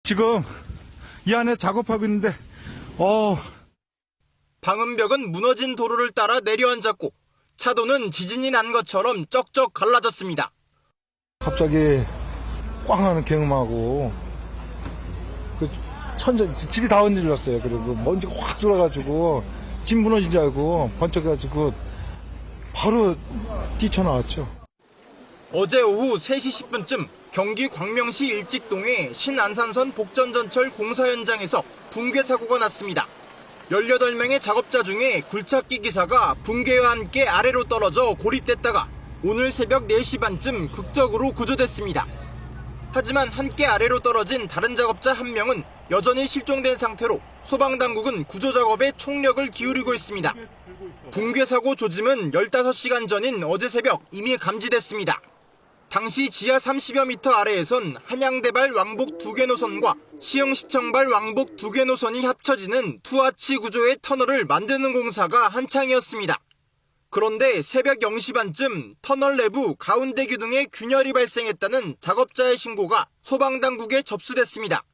지금 이 안에 작업하고 있는데 방음벽은 무너진 도로를 따라 내려앉았고 차도는 지진이 난 것처럼 쩍쩍 갈라졌습니다. 갑자기 꽝 하는 경험하고 집이 다 흔들렸어요. 그리고 먼지가 확 돌아가지고 집 무너진 줄 알고 번쩍해가지고 바로 뛰쳐나왔죠. 어제 오후 3시 10분쯤 경기 광명시 일직동의 신안산선 복전전철 공사 현장에서 붕괴 사고가 났습니다. 18명의 작업자 중에 굴착기 기사가 붕괴와 함께 아래로 떨어져 고립됐다가 오늘 새벽 4시 반쯤 극적으로 구조됐습니다. 하지만 함께 아래로 떨어진 다른 작업자 1명은 여전히 실종된 상태로 소방당국은 구조작업에 총력을 기울이고 있습니다. 붕괴 사고 조짐은 15시간 전인 어제 새벽 이미 감지됐습니다. 당시 지하 30여 미터 아래에선 한양대발 왕복 2개 노선과 시흥시청발 왕복 2개 노선이 합쳐지는 투하치 구조의 터널을 만드는 공사가 한창이었습니다. 그런데 새벽 0시 반쯤 터널 내부 가운데 기둥에 균열이 발생했다는 작업자의 신고가 소방당국에 접수됐습니다.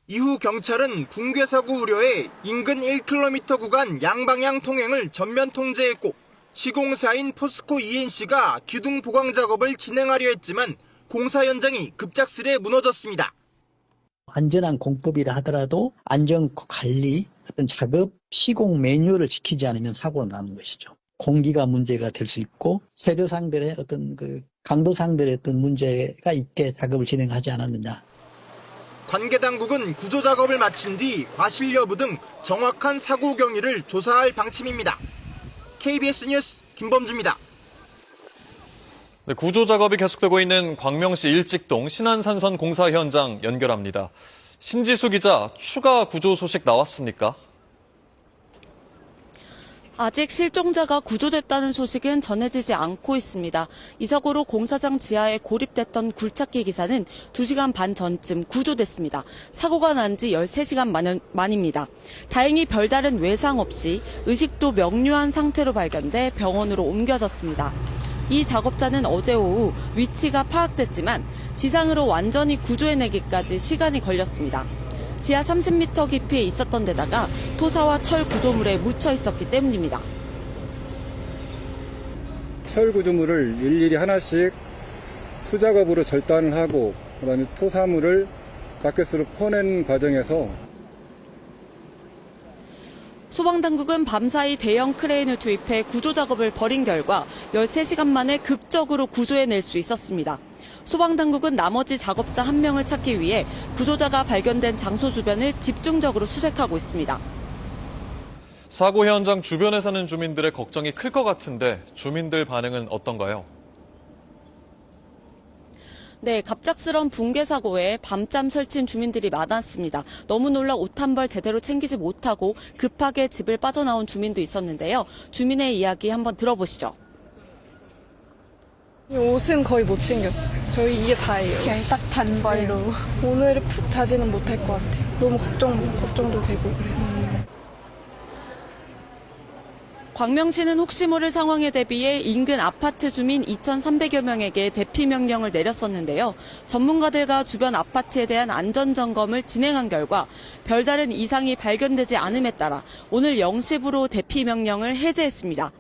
이후 경찰은 붕괴 사고 우려에 인근 1km 구간 양방향 통행을 전면 통제했고 시공사인 포스코 ENC가 기둥 보강 작업을 진행하려 했지만 공사 현장이 급작스레 무너졌습니다. 안전한 공법이라 하더라도 안전관리, 어떤 작업 시공 매뉴얼을 지키지 않으면 사고가 나는 것이죠. 공기가 문제가 될 수 있고 재료상들의 어떤 강도상들의 어떤 문제가 있게 작업을 진행하지 않았느냐. 관계 당국은 구조 작업을 마친 뒤 과실 여부 등 정확한 사고 경위를 조사할 방침입니다. KBS 뉴스 김범주입니다. 네, 구조 작업이 계속되고 있는 광명시 일직동 신안산선 공사 현장 연결합니다. 신지수 기자, 추가 구조 소식 나왔습니까? 아직 실종자가 구조됐다는 소식은 전해지지 않고 있습니다. 이 사고로 공사장 지하에 고립됐던 굴착기 기사는 2시간 반 전쯤 구조됐습니다. 사고가 난 지 13시간 만입니다. 다행히 별다른 외상 없이 의식도 명료한 상태로 발견돼 병원으로 옮겨졌습니다. 이 작업자는 어제 오후 위치가 파악됐지만 지상으로 완전히 구조해내기까지 시간이 걸렸습니다. 지하 30m 깊이에 있었던 데다가 토사와 철 구조물에 묻혀 있었기 때문입니다. 철 구조물을 일일이 하나씩 수작업으로 절단을 하고 그다음에 토사물을 바켓으로 퍼낸 과정에서 소방당국은 밤사이 대형 크레인을 투입해 구조 작업을 벌인 결과 13시간 만에 극적으로 구조해낼 수 있었습니다. 소방당국은 나머지 작업자 1명을 찾기 위해 구조자가 발견된 장소 주변을 집중적으로 수색하고 있습니다. 사고 현장 주변에 사는 주민들의 걱정이 클 것 같은데 주민들 반응은 어떤가요? 네, 갑작스러운 붕괴 사고에 밤잠 설친 주민들이 많았습니다. 너무 놀라 옷 한 벌 제대로 챙기지 못하고 급하게 집을 빠져나온 주민도 있었는데요. 주민의 이야기 한번 들어보시죠. 옷은 거의 못 챙겼어요. 저희 이게 다예요. 그냥 딱 단벌로. 네. 오늘은 푹 자지는 못할 것 같아요. 너무 걱정도 되고 그래서. 광명시는 혹시 모를 상황에 대비해 인근 아파트 주민 2,300여 명에게 대피 명령을 내렸었는데요. 전문가들과 주변 아파트에 대한 안전 점검을 진행한 결과 별다른 이상이 발견되지 않음에 따라 오늘 0시부로 대피 명령을 해제했습니다.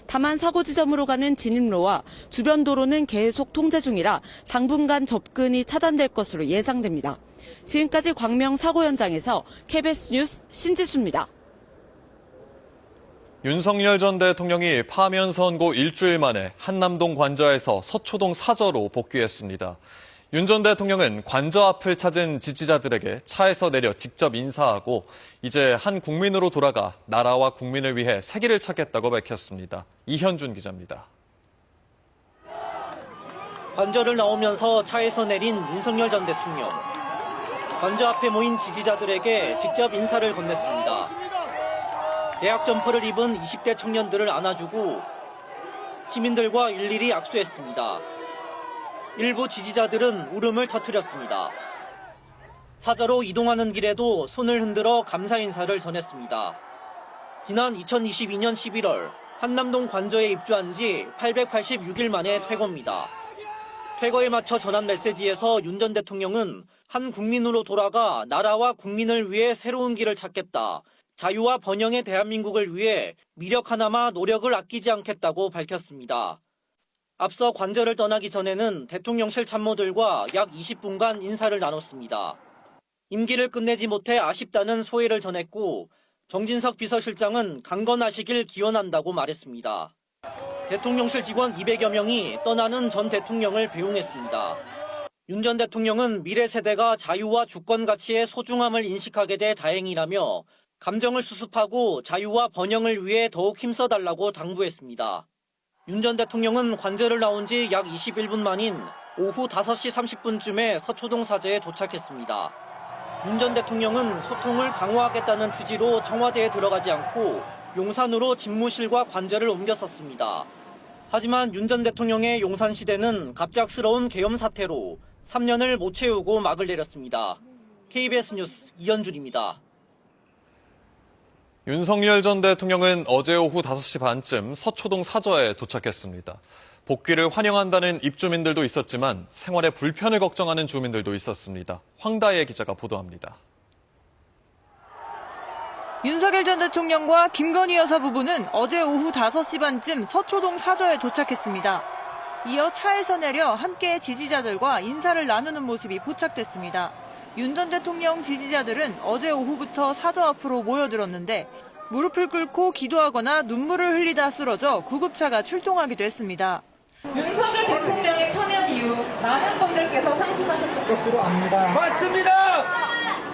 다만 사고 지점으로 가는 진입로와 주변 도로는 계속 통제 중이라 당분간 접근이 차단될 것으로 예상됩니다. 지금까지 광명 사고 현장에서 KBS 뉴스 신지수입니다. 윤석열 전 대통령이 파면 선고 일주일 만에 한남동 관저에서 서초동 사저로 복귀했습니다. 윤 전 대통령은 관저 앞을 찾은 지지자들에게 차에서 내려 직접 인사하고 이제 한 국민으로 돌아가 나라와 국민을 위해 새 길을 찾겠다고 밝혔습니다. 이현준 기자입니다. 관저를 나오면서 차에서 내린 윤석열 전 대통령. 관저 앞에 모인 지지자들에게 직접 인사를 건넸습니다. 대학 점퍼를 입은 20대 청년들을 안아주고 시민들과 일일이 악수했습니다. 일부 지지자들은 울음을 터뜨렸습니다. 사저로 이동하는 길에도 손을 흔들어 감사 인사를 전했습니다. 지난 2022년 11월 한남동 관저에 입주한 지 886일 만에 퇴거입니다. 퇴거에 맞춰 전한 메시지에서 윤 전 대통령은 한 국민으로 돌아가 나라와 국민을 위해 새로운 길을 찾겠다. 자유와 번영의 대한민국을 위해 미력 하나마 노력을 아끼지 않겠다고 밝혔습니다. 앞서 관저를 떠나기 전에는 대통령실 참모들과 약 20분간 인사를 나눴습니다. 임기를 끝내지 못해 아쉽다는 소회를 전했고 정진석 비서실장은 강건하시길 기원한다고 말했습니다. 대통령실 직원 200여 명이 떠나는 전 대통령을 배웅했습니다. 윤 전 대통령은 미래 세대가 자유와 주권 가치의 소중함을 인식하게 돼 다행이라며 감정을 수습하고 자유와 번영을 위해 더욱 힘써달라고 당부했습니다. 윤 전 대통령은 관저를 나온 지 약 21분 만인 오후 5시 30분쯤에 서초동 사저에 도착했습니다. 윤 전 대통령은 소통을 강화하겠다는 취지로 청와대에 들어가지 않고 용산으로 집무실과 관저를 옮겼었습니다. 하지만 윤 전 대통령의 용산 시대는 갑작스러운 계엄 사태로 3년을 못 채우고 막을 내렸습니다. KBS 뉴스 이현준입니다. 윤석열 전 대통령은 어제 오후 5시 반쯤 서초동 사저에 도착했습니다. 복귀를 환영한다는 입주민들도 있었지만 생활에 불편을 걱정하는 주민들도 있었습니다. 황다혜 기자가 보도합니다. 윤석열 전 대통령과 김건희 여사 부부는 어제 오후 5시 반쯤 서초동 사저에 도착했습니다. 이어 차에서 내려 함께 지지자들과 인사를 나누는 모습이 포착됐습니다. 윤 전 대통령 지지자들은 어제 오후부터 사저 앞으로 모여들었는데 무릎을 꿇고 기도하거나 눈물을 흘리다 쓰러져 구급차가 출동하기도 했습니다. 윤석열 대통령의 파면 이후 많은 분들께서 상심하셨을 것으로 압니다. 맞습니다!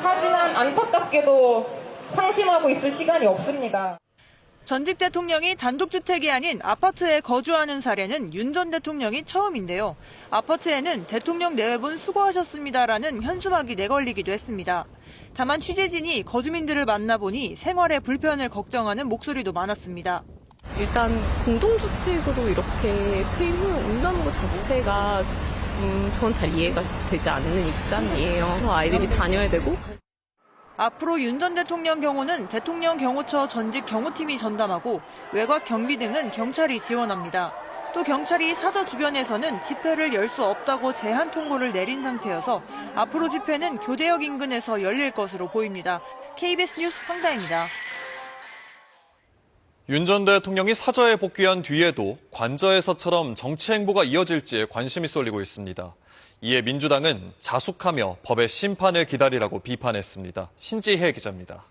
하지만 안타깝게도 상심하고 있을 시간이 없습니다. 전직 대통령이 단독주택이 아닌 아파트에 거주하는 사례는 윤 전 대통령이 처음인데요. 아파트에는 대통령 내외분 수고하셨습니다라는 현수막이 내걸리기도 했습니다. 다만 취재진이 거주민들을 만나보니 생활에 불편을 걱정하는 목소리도 많았습니다. 일단 공동주택으로 이렇게 퇴임한다는 것 자체가 전 잘 이해가 되지 않는 입장이에요. 아이들이 다녀야 되고. 앞으로 윤 전 대통령 경호는 대통령 경호처 전직 경호팀이 전담하고 외곽 경비 등은 경찰이 지원합니다. 또 경찰이 사저 주변에서는 집회를 열 수 없다고 제한 통보를 내린 상태여서 앞으로 집회는 교대역 인근에서 열릴 것으로 보입니다. KBS 뉴스 황다혜입니다. 윤 전 대통령이 사저에 복귀한 뒤에도 관저에서처럼 정치 행보가 이어질지에 관심이 쏠리고 있습니다. 이에 민주당은 자숙하며 법의 심판을 기다리라고 비판했습니다. 신지혜 기자입니다.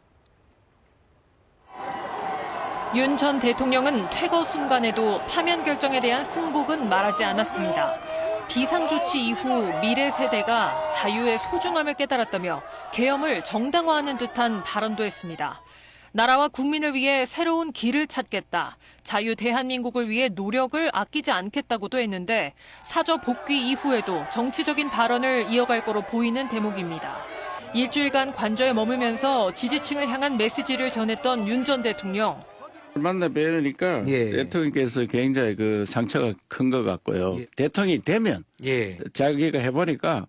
윤 전 대통령은 퇴거 순간에도 파면 결정에 대한 승복은 말하지 않았습니다. 비상조치 이후 미래 세대가 자유의 소중함을 깨달았다며 계엄을 정당화하는 듯한 발언도 했습니다. 나라와 국민을 위해 새로운 길을 찾겠다. 자유 대한민국을 위해 노력을 아끼지 않겠다고도 했는데 사저 복귀 이후에도 정치적인 발언을 이어갈 거로 보이는 대목입니다. 일주일간 관저에 머물면서 지지층을 향한 메시지를 전했던 윤 전 대통령. 만나 뵈니까 대통령께서 굉장히 그 상처가 큰 것 같고요. 대통령이 되면 자기가 해보니까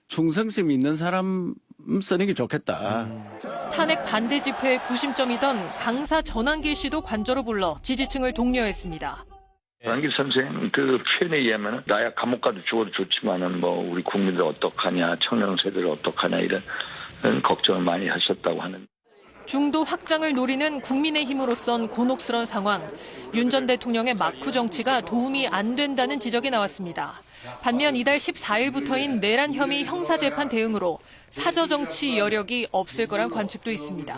충성심 있는 사람 쓰는 게 좋겠다. 탄핵 반대 집회의 구심점이던 강사 전한길 씨도 관저로 불러 지지층을 독려했습니다. 전한길 선생 그 표현에 의하면 나야 감옥 가도 죽어도 좋지만은 뭐 우리 국민들 어떡하냐, 청년 세대를 어떡하냐 이런 걱정을 많이 하셨다고 하는. 중도 확장을 노리는 국민의힘으로선 곤혹스러운 상황. 윤 전 대통령의 막후 정치가 도움이 안 된다는 지적이 나왔습니다. 반면 이달 14일부터인 내란 혐의 형사재판 대응으로 사저정치 여력이 없을 거란 관측도 있습니다.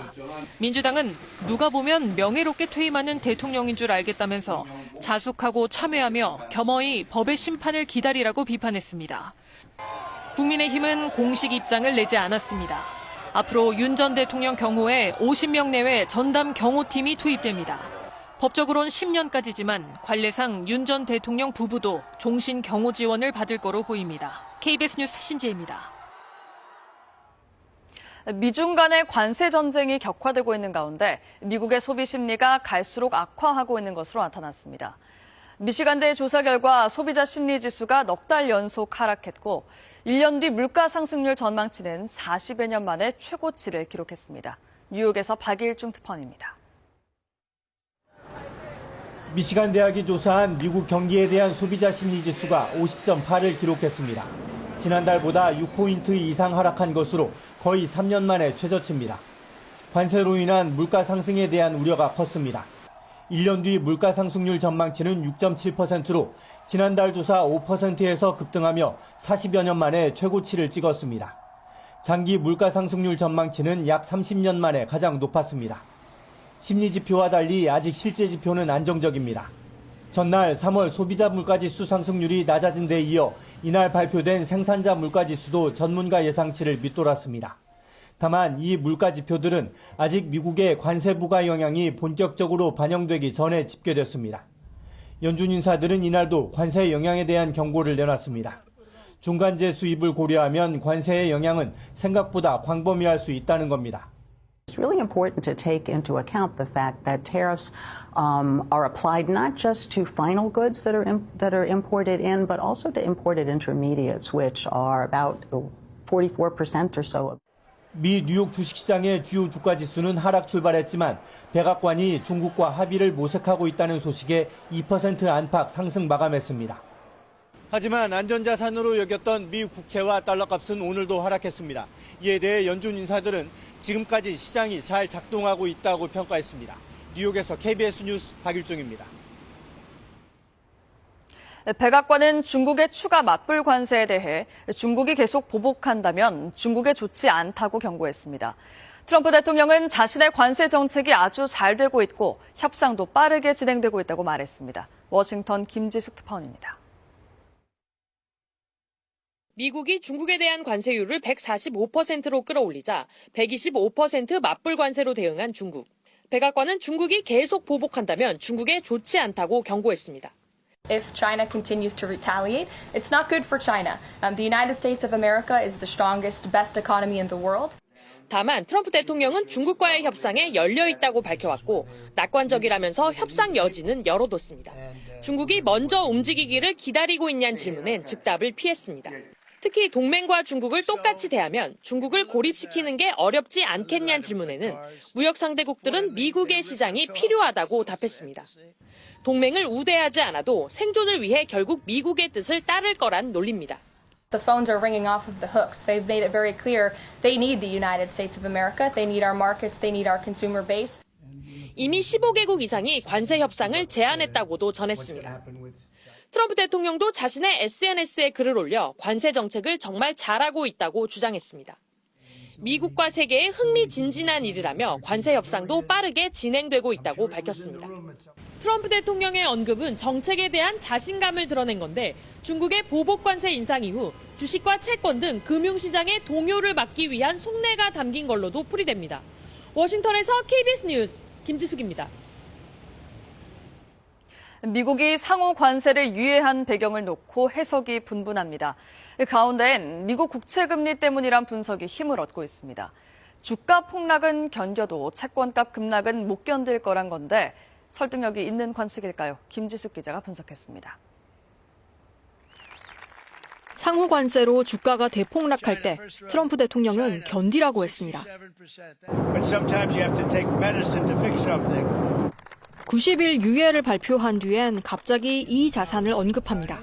민주당은 누가 보면 명예롭게 퇴임하는 대통령인 줄 알겠다면서 자숙하고 참여하며 겸허히 법의 심판을 기다리라고 비판했습니다. 국민의힘은 공식 입장을 내지 않았습니다. 앞으로 윤 전 대통령 경호에 50명 내외 전담 경호팀이 투입됩니다. 법적으로는 10년까지지만 관례상 윤 전 대통령 부부도 종신 경호 지원을 받을 거로 보입니다. KBS 뉴스 신지혜입니다. 미중 간의 관세 전쟁이 격화되고 있는 가운데 미국의 소비 심리가 갈수록 악화하고 있는 것으로 나타났습니다. 미시간대 조사 결과 소비자 심리 지수가 넉 달 연속 하락했고 1년 뒤 물가 상승률 전망치는 40여 년 만에 최고치를 기록했습니다. 뉴욕에서 박일중 특파원입니다. 미시간 대학이 조사한 미국 경기에 대한 소비자 심리 지수가 50.8을 기록했습니다. 지난달보다 6포인트 이상 하락한 것으로 거의 3년 만에 최저치입니다. 관세로 인한 물가 상승에 대한 우려가 컸습니다. 1년 뒤 물가 상승률 전망치는 6.7%로 지난달 조사 5%에서 급등하며 40여 년 만에 최고치를 찍었습니다. 장기 물가 상승률 전망치는 약 30년 만에 가장 높았습니다. 심리지표와 달리 아직 실제 지표는 안정적입니다. 전날 3월 소비자 물가지수 상승률이 낮아진 데 이어 이날 발표된 생산자 물가지수도 전문가 예상치를 밑돌았습니다. 다만 이 물가지표들은 아직 미국의 관세 부과 영향이 본격적으로 반영되기 전에 집계됐습니다. 연준 인사들은 이날도 관세 영향에 대한 경고를 내놨습니다. 중간재 수입을 고려하면 관세의 영향은 생각보다 광범위할 수 있다는 겁니다. It's really important to take into account the fact that tariffs are applied not just to final goods that are imported in, but also to imported intermediates, which are about 44% or so. 미 뉴욕 주식시장의 주요 주가지수는 하락 출발했지만 백악관이 중국과 합의를 모색하고 있다는 소식에 2% 안팎 상승 마감했습니다. 하지만 안전자산으로 여겼던 미 국채와 달러 값은 오늘도 하락했습니다. 이에 대해 연준 인사들은 지금까지 시장이 잘 작동하고 있다고 평가했습니다. 뉴욕에서 KBS 뉴스 박일중입니다. 백악관은 중국의 추가 맞불 관세에 대해 중국이 계속 보복한다면 중국에 좋지 않다고 경고했습니다. 트럼프 대통령은 자신의 관세 정책이 아주 잘 되고 있고 협상도 빠르게 진행되고 있다고 말했습니다. 워싱턴 김지숙 특파원입니다. 미국이 중국에 대한 관세율을 145%로 끌어올리자 125% 맞불 관세로 대응한 중국. 백악관은 중국이 계속 보복한다면 중국에 좋지 않다고 경고했습니다. If China continues to retaliate, it's not good for China. The United States of America is the strongest, best economy in the world. 다만 트럼프 대통령은 중국과의 협상에 열려 있다고 밝혀왔고 낙관적이라면서 협상 여지는 열어뒀습니다. 중국이 먼저 움직이기를 기다리고 있냐는 질문엔 즉답을 피했습니다. 특히 동맹과 중국을 똑같이 대하면 중국을 고립시키는 게 어렵지 않겠냐는 질문에는 무역 상대국들은 미국의 시장이 필요하다고 답했습니다. 동맹을 우대하지 않아도 생존을 위해 결국 미국의 뜻을 따를 거란 논리입니다. The phones are ringing off of the hooks. They've made it very clear they need the United States of America. They need our markets. They need our consumer base. 이미 15개국 이상이 관세 협상을 제안했다고도 전했습니다. 트럼프 대통령도 자신의 SNS에 글을 올려 관세 정책을 정말 잘하고 있다고 주장했습니다. 미국과 세계의 흥미진진한 일이라며 관세 협상도 빠르게 진행되고 있다고 밝혔습니다. 트럼프 대통령의 언급은 정책에 대한 자신감을 드러낸 건데 중국의 보복 관세 인상 이후 주식과 채권 등 금융시장의 동요를 막기 위한 속내가 담긴 걸로도 풀이됩니다. 워싱턴에서 KBS 뉴스 김지숙입니다. 미국이 상호 관세를 유예한 배경을 놓고 해석이 분분합니다. 가운데엔 미국 국채금리 때문이란 분석이 힘을 얻고 있습니다. 주가 폭락은 견뎌도 채권값 급락은 못 견딜 거란 건데 설득력이 있는 관측일까요? 김지숙 기자가 분석했습니다. 상호 관세로 주가가 대폭락할 때 트럼프 대통령은 견디라고 했습니다. 90일 유예를 발표한 뒤엔 갑자기 이 자산을 언급합니다.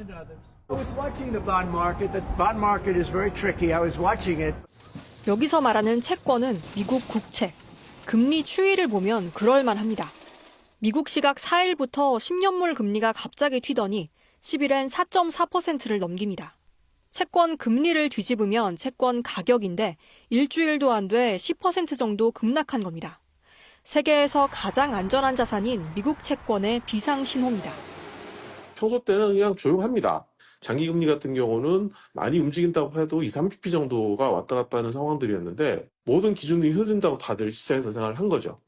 여기서 말하는 채권은 미국 국채. 금리 추이를 보면 그럴만합니다. 미국 시각 4일부터 10년물 금리가 갑자기 튀더니 10일엔 4.4%를 넘깁니다. 채권 금리를 뒤집으면 채권 가격인데 일주일도 안 돼 10% 정도 급락한 겁니다. 세계에서 가장 안전한 자산인 미국 채권의 비상 신호입니다. 평소 때는 그냥 조용합니다. 장기금리 같은 경우는 많이 움직인다고 해도 2-3bp 정도가 왔다 갔다 하는 상황들이었는데 모든 기준들이 흐른다고 다들 시장에서 생각을 한 거죠.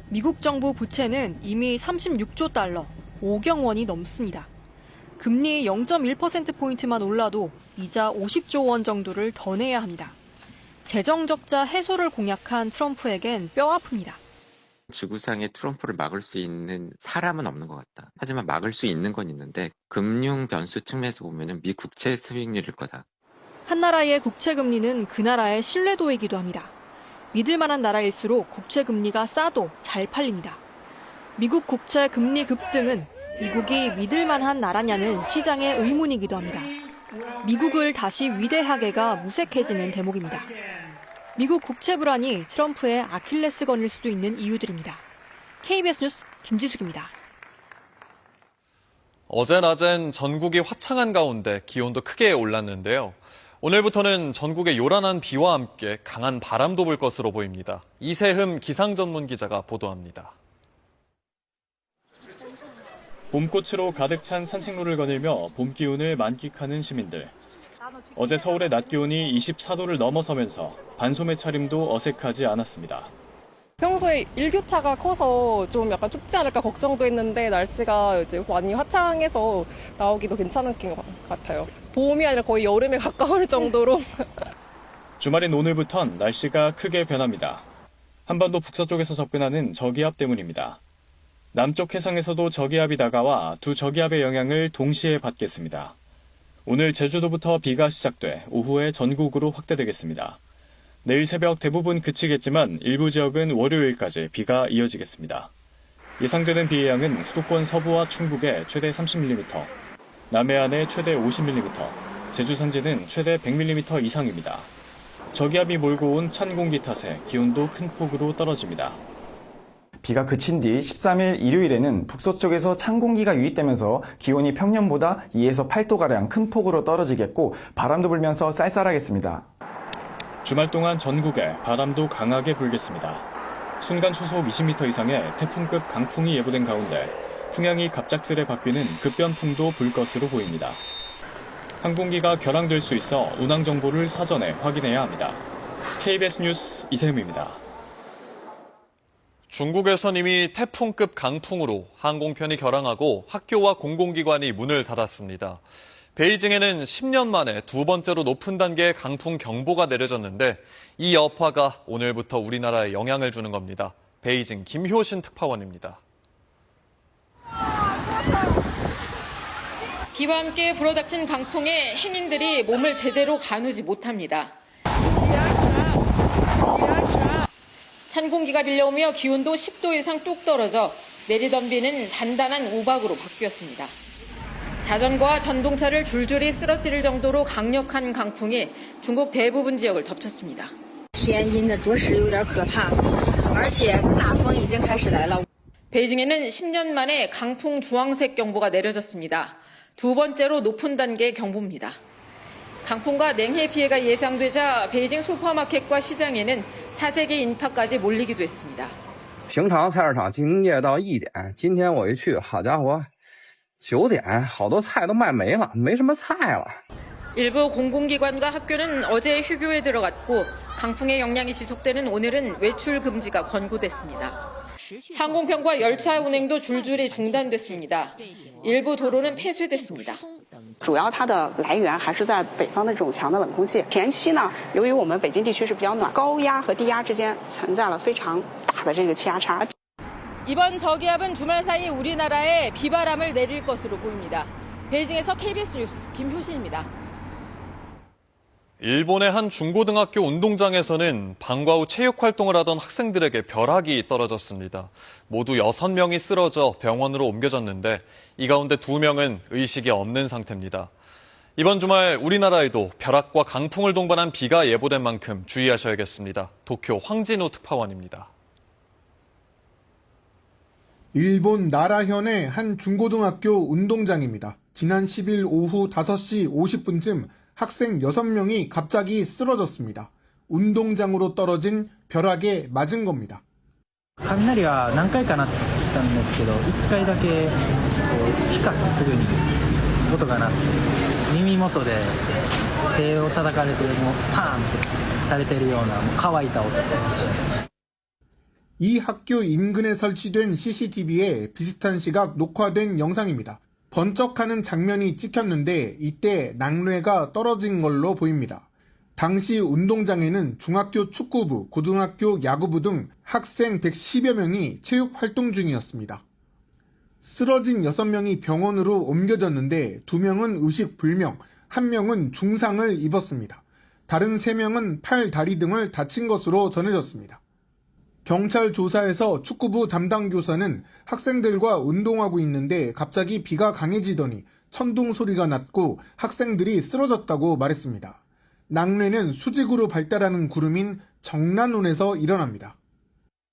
미국 정부 부채는 이미 36조 달러, 5경 원이 넘습니다. 금리 0.1%포인트만 올라도 이자 50조 원 정도를 더 내야 합니다. 재정적자 해소를 공약한 트럼프에겐 뼈아픕니다. 지구상에 트럼프를 막을 수 있는 사람은 없는 것 같다. 하지만 막을 수 있는 건 있는데 금융 변수 측면에서 보면 미국채 수익률일 거다. 한 나라의 국채 금리는 그 나라의 신뢰도이기도 합니다. 믿을 만한 나라일수록 국채 금리가 싸도 잘 팔립니다. 미국 국채 금리 급등은 미국이 믿을 만한 나라냐는 시장의 의문이기도 합니다. 미국을 다시 위대하게가 무색해지는 대목입니다. 미국 국채 불안이 트럼프의 아킬레스건일 수도 있는 이유들입니다. KBS 뉴스 김지숙입니다. 어제 낮엔 전국이 화창한 가운데 기온도 크게 올랐는데요. 오늘부터는 전국에 요란한 비와 함께 강한 바람도 불 것으로 보입니다. 이세흠 기상전문기자가 보도합니다. 봄꽃으로 가득 찬 산책로를 거닐며 봄 기운을 만끽하는 시민들. 어제 서울의 낮 기온이 24도를 넘어서면서 반소매 차림도 어색하지 않았습니다. 평소에 일교차가 커서 좀 약간 춥지 않을까 걱정도 했는데 날씨가 이제 많이 화창해서 나오기도 괜찮은 것 같아요. 봄이 아니라 거의 여름에 가까울 정도로. 주말인 오늘부턴 날씨가 크게 변합니다. 한반도 북서쪽에서 접근하는 저기압 때문입니다. 남쪽 해상에서도 저기압이 다가와 두 저기압의 영향을 동시에 받겠습니다. 오늘 제주도부터 비가 시작돼 오후에 전국으로 확대되겠습니다. 내일 새벽 대부분 그치겠지만 일부 지역은 월요일까지 비가 이어지겠습니다. 예상되는 비의 양은 수도권 서부와 충북에 최대 30mm, 남해안에 최대 50mm, 제주 산지는 최대 100mm 이상입니다. 저기압이 몰고 온 찬 공기 탓에 기온도 큰 폭으로 떨어집니다. 비가 그친 뒤 13일 일요일에는 북서쪽에서 찬 공기가 유입되면서 기온이 평년보다 2에서 8도가량 큰 폭으로 떨어지겠고 바람도 불면서 쌀쌀하겠습니다. 주말 동안 전국에 바람도 강하게 불겠습니다. 순간 초속 20m 이상의 태풍급 강풍이 예보된 가운데 풍향이 갑작스레 바뀌는 급변풍도 불 것으로 보입니다. 항공기가 결항될 수 있어 운항 정보를 사전에 확인해야 합니다. KBS 뉴스 이세흠입니다. 중국에선 이미 태풍급 강풍으로 항공편이 결항하고 학교와 공공기관이 문을 닫았습니다. 베이징에는 10년 만에 두 번째로 높은 단계의 강풍 경보가 내려졌는데 이 여파가 오늘부터 우리나라에 영향을 주는 겁니다. 베이징 김효신 특파원입니다. 비와 함께 불어닥친 강풍에 행인들이 몸을 제대로 가누지 못합니다. 찬 공기가 밀려오며 기온도 10도 이상 뚝 떨어져 내리던 비는 단단한 우박으로 바뀌었습니다. 자전거와 전동차를 줄줄이 쓰러뜨릴 정도로 강력한 강풍이 중국 대부분 지역을 덮쳤습니다. 베이징에는 10년 만에 강풍 주황색 경보가 내려졌습니다. 두 번째로 높은 단계의 경보입니다. 강풍과 냉해 피해가 예상되자 베이징 슈퍼마켓과 시장에는 사재기 인파까지 몰리기도 했습니다. 平常菜市场营业到1点，今天我一去，好家伙，9点好多菜都卖没了，没什么菜了。 일부 공공기관과 학교는 어제 휴교에 들어갔고 강풍의 영향이 지속되는 오늘은 외출 금지가 권고됐습니다. 항공편과 열차 운행도 줄줄이 중단됐습니다. 일부 도로는 폐쇄됐습니다. 主要它的来源还是在北方的这种强的冷空气。前期呢，由于我们北京地区是比较暖，高压和低压之间存在了非常大的这个气压差。 이번 저기압은 주말 사이 우리나라에 비바람을 내릴 것으로 보입니다. 베이징에서 KBS 뉴스 김효신입니다. 일본의 한 중고등학교 운동장에서는 방과 후 체육 활동을 하던 학생들에게 벼락이 떨어졌습니다. 모두 6명이 쓰러져 병원으로 옮겨졌는데 이 가운데 2명은 의식이 없는 상태입니다. 이번 주말 우리나라에도 벼락과 강풍을 동반한 비가 예보된 만큼 주의하셔야겠습니다. 도쿄 황진우 특파원입니다. 일본 나라현의 한 중고등학교 운동장입니다. 지난 10일 오후 5시 50분쯤 학생 6명이 갑자기 쓰러졌습니다. 운동장으로 떨어진 벼락에 맞은 겁니다. 雷は何回か鳴ったんですけど、1回だけ光ってすぐに音が鳴って、耳元で手を叩かれてもうパーンってされてるような乾いた音ですね。 이 학교 인근에 설치된 CCTV에 비슷한 시각 녹화된 영상입니다. 번쩍하는 장면이 찍혔는데 이때 낙뢰가 떨어진 걸로 보입니다. 당시 운동장에는 중학교 축구부, 고등학교 야구부 등 학생 110여 명이 체육 활동 중이었습니다. 쓰러진 6명이 병원으로 옮겨졌는데 2명은 의식 불명, 1명은 중상을 입었습니다. 다른 3명은 팔, 다리 등을 다친 것으로 전해졌습니다. 경찰 조사에서 축구부 담당 교사는 학생들과 운동하고 있는데 갑자기 비가 강해지더니 천둥 소리가 났고 학생들이 쓰러졌다고 말했습니다. 낙뢰는 수직으로 발달하는 구름인 정난운에서 일어납니다.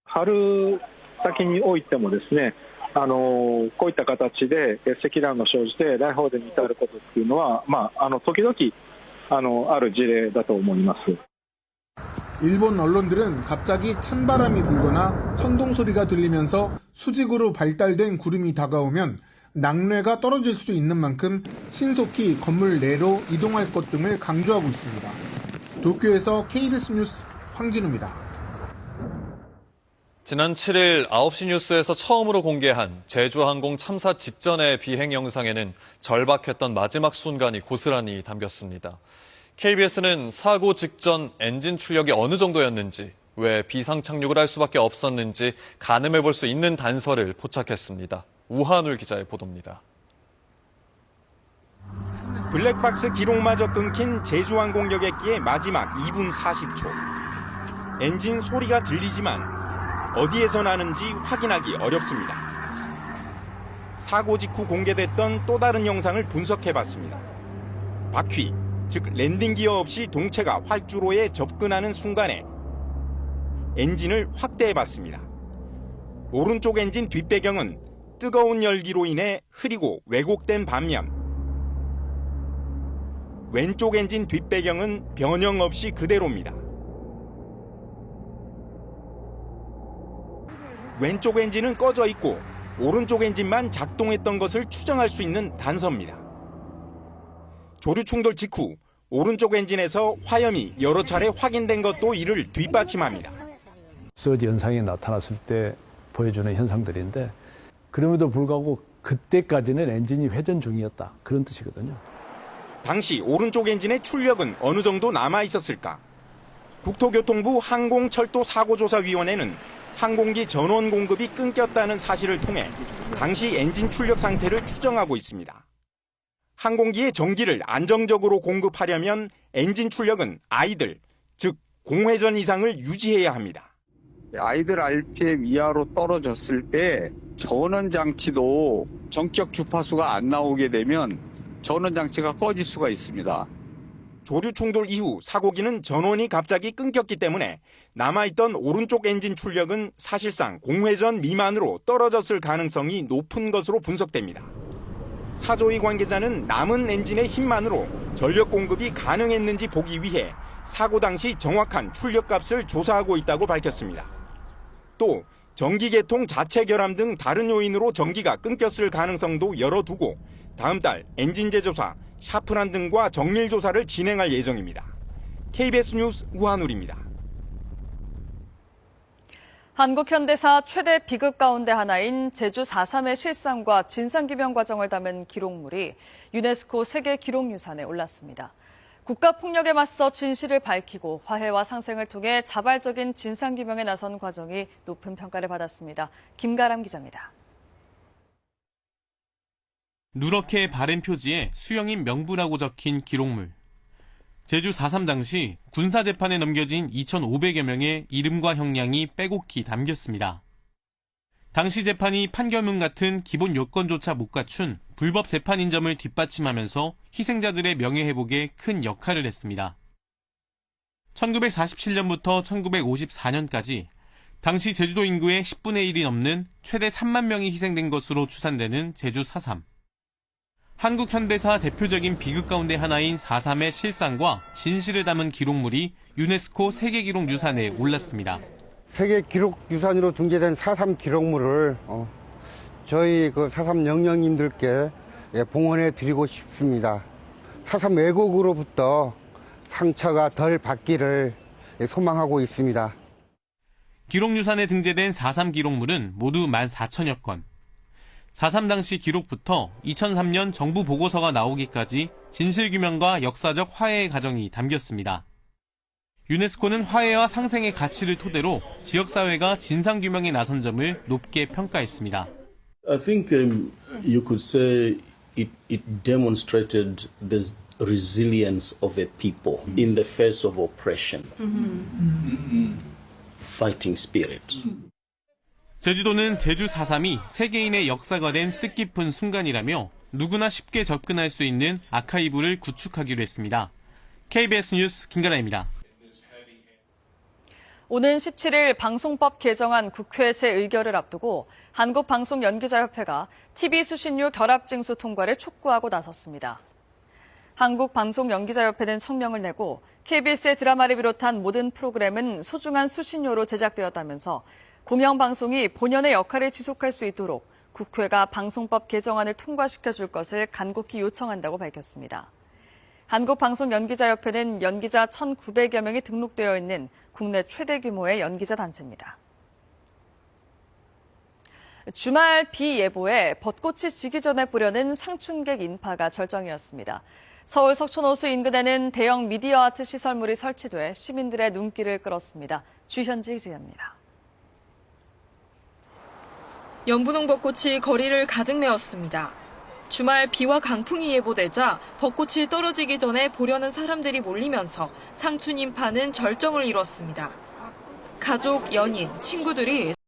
春先においてもですね、こういった形で積乱雲が生じて大放電に至ることっていうのは、時々ある事例だと思います。 일본 언론들은 갑자기 찬바람이 불거나 천둥 소리가 들리면서 수직으로 발달된 구름이 다가오면 낙뢰가 떨어질 수 있는 만큼 신속히 건물 내로 이동할 것 등을 강조하고 있습니다. 도쿄에서 KBS 뉴스 황진우입니다. 지난 7일 9시 뉴스에서 처음으로 공개한 제주항공 참사 직전의 비행 영상에는 절박했던 마지막 순간이 고스란히 담겼습니다. KBS는 사고 직전 엔진 출력이 어느 정도였는지, 왜 비상 착륙을 할 수밖에 없었는지 가늠해 볼 수 있는 단서를 포착했습니다. 우한울 기자의 보도입니다. 블랙박스 기록마저 끊긴 제주항공 여객기의 마지막 2분 40초. 엔진 소리가 들리지만 어디에서 나는지 확인하기 어렵습니다. 사고 직후 공개됐던 또 다른 영상을 분석해봤습니다. 바퀴, 즉 랜딩 기어 없이 동체가 활주로에 접근하는 순간에 엔진을 확대해봤습니다. 오른쪽 엔진 뒷배경은 뜨거운 열기로 인해 흐리고 왜곡된 반면 왼쪽 엔진 뒷배경은 변형 없이 그대로입니다. 왼쪽 엔진은 꺼져 있고 오른쪽 엔진만 작동했던 것을 추정할 수 있는 단서입니다. 조류 충돌 직후 오른쪽 엔진에서 화염이 여러 차례 확인된 것도 이를 뒷받침합니다. 서지 현상이 나타났을 때 보여주는 현상들인데 그럼에도 불구하고 그때까지는 엔진이 회전 중이었다. 그런 뜻이거든요. 당시 오른쪽 엔진의 출력은 어느 정도 남아 있었을까? 국토교통부 항공철도사고조사위원회는 항공기 전원 공급이 끊겼다는 사실을 통해 당시 엔진 출력 상태를 추정하고 있습니다. 항공기의 전기를 안정적으로 공급하려면 엔진 출력은 아이들, 즉 공회전 이상을 유지해야 합니다. 아이들 RPM 이하로 떨어졌을 때 전원 장치도 전격 주파수가 안 나오게 되면 전원 장치가 꺼질 수가 있습니다. 조류 충돌 이후 사고기는 전원이 갑자기 끊겼기 때문에 남아있던 오른쪽 엔진 출력은 사실상 공회전 미만으로 떨어졌을 가능성이 높은 것으로 분석됩니다. 사조위 관계자는 남은 엔진의 힘만으로 전력 공급이 가능했는지 보기 위해 사고 당시 정확한 출력값을 조사하고 있다고 밝혔습니다. 또 전기 계통 자체 결함 등 다른 요인으로 전기가 끊겼을 가능성도 열어두고 다음 달 엔진 제조사 샤프란 등과 정밀 조사를 진행할 예정입니다. KBS 뉴스 우한울입니다. 한국 현대사 최대 비극 가운데 하나인 제주 4.3의 실상과 진상규명 과정을 담은 기록물이 유네스코 세계 기록유산에 올랐습니다. 국가폭력에 맞서 진실을 밝히고 화해와 상생을 통해 자발적인 진상규명에 나선 과정이 높은 평가를 받았습니다. 김가람 기자입니다. 누렇게 바랜 표지에 수영인 명부라고 적힌 기록물. 제주 4.3 당시 군사재판에 넘겨진 2,500여 명의 이름과 형량이 빼곡히 담겼습니다. 당시 재판이 판결문 같은 기본 요건조차 못 갖춘 불법 재판인 점을 뒷받침하면서 희생자들의 명예회복에 큰 역할을 했습니다. 1947년부터 1954년까지 당시 제주도 인구의 10분의 1이 넘는 최대 3만 명이 희생된 것으로 추산되는 제주 4.3. 한국 현대사 대표적인 비극 가운데 하나인 4.3의 실상과 진실을 담은 기록물이 유네스코 세계기록유산에 올랐습니다. 세계기록유산으로 등재된 4.3 기록물을 저희 4.3 영령님들께 봉헌해 드리고 싶습니다. 4.3 왜곡으로부터 상처가 덜 받기를 소망하고 있습니다. 기록유산에 등재된 4.3 기록물은 모두 14,000여 건. 4.3 당시 기록부터 2003년 정부 보고서가 나오기까지 진실규명과 역사적 화해의 과정이 담겼습니다. 유네스코는 화해와 상생의 가치를 토대로 지역사회가 진상규명에 나선 점을 높게 평가했습니다. I think you could say it demonstrated the resilience of a people in the face of oppression. Fighting spirit. 제주도는 제주 4.3이 세계인의 역사가 된 뜻깊은 순간이라며 누구나 쉽게 접근할 수 있는 아카이브를 구축하기로 했습니다. KBS 뉴스 김가라입니다. 오는 17일 방송법 개정안 국회 재의결을 앞두고 한국방송연기자협회가 TV 수신료 결합 징수 통과를 촉구하고 나섰습니다. 한국방송연기자협회는 성명을 내고 KBS의 드라마를 비롯한 모든 프로그램은 소중한 수신료로 제작되었다면서 공영방송이 본연의 역할을 지속할 수 있도록 국회가 방송법 개정안을 통과시켜줄 것을 간곡히 요청한다고 밝혔습니다. 한국방송연기자협회는 연기자 1,900여 명이 등록되어 있는 국내 최대 규모의 연기자 단체입니다. 주말 비 예보에 벚꽃이 지기 전에 보려는 상춘객 인파가 절정이었습니다. 서울 석촌호수 인근에는 대형 미디어 아트 시설물이 설치돼 시민들의 눈길을 끌었습니다. 주현지 기자입니다. 연분홍 벚꽃이 거리를 가득 메웠습니다. 주말 비와 강풍이 예보되자 벚꽃이 떨어지기 전에 보려는 사람들이 몰리면서 상춘 인파는 절정을 이뤘습니다. 가족, 연인, 친구들이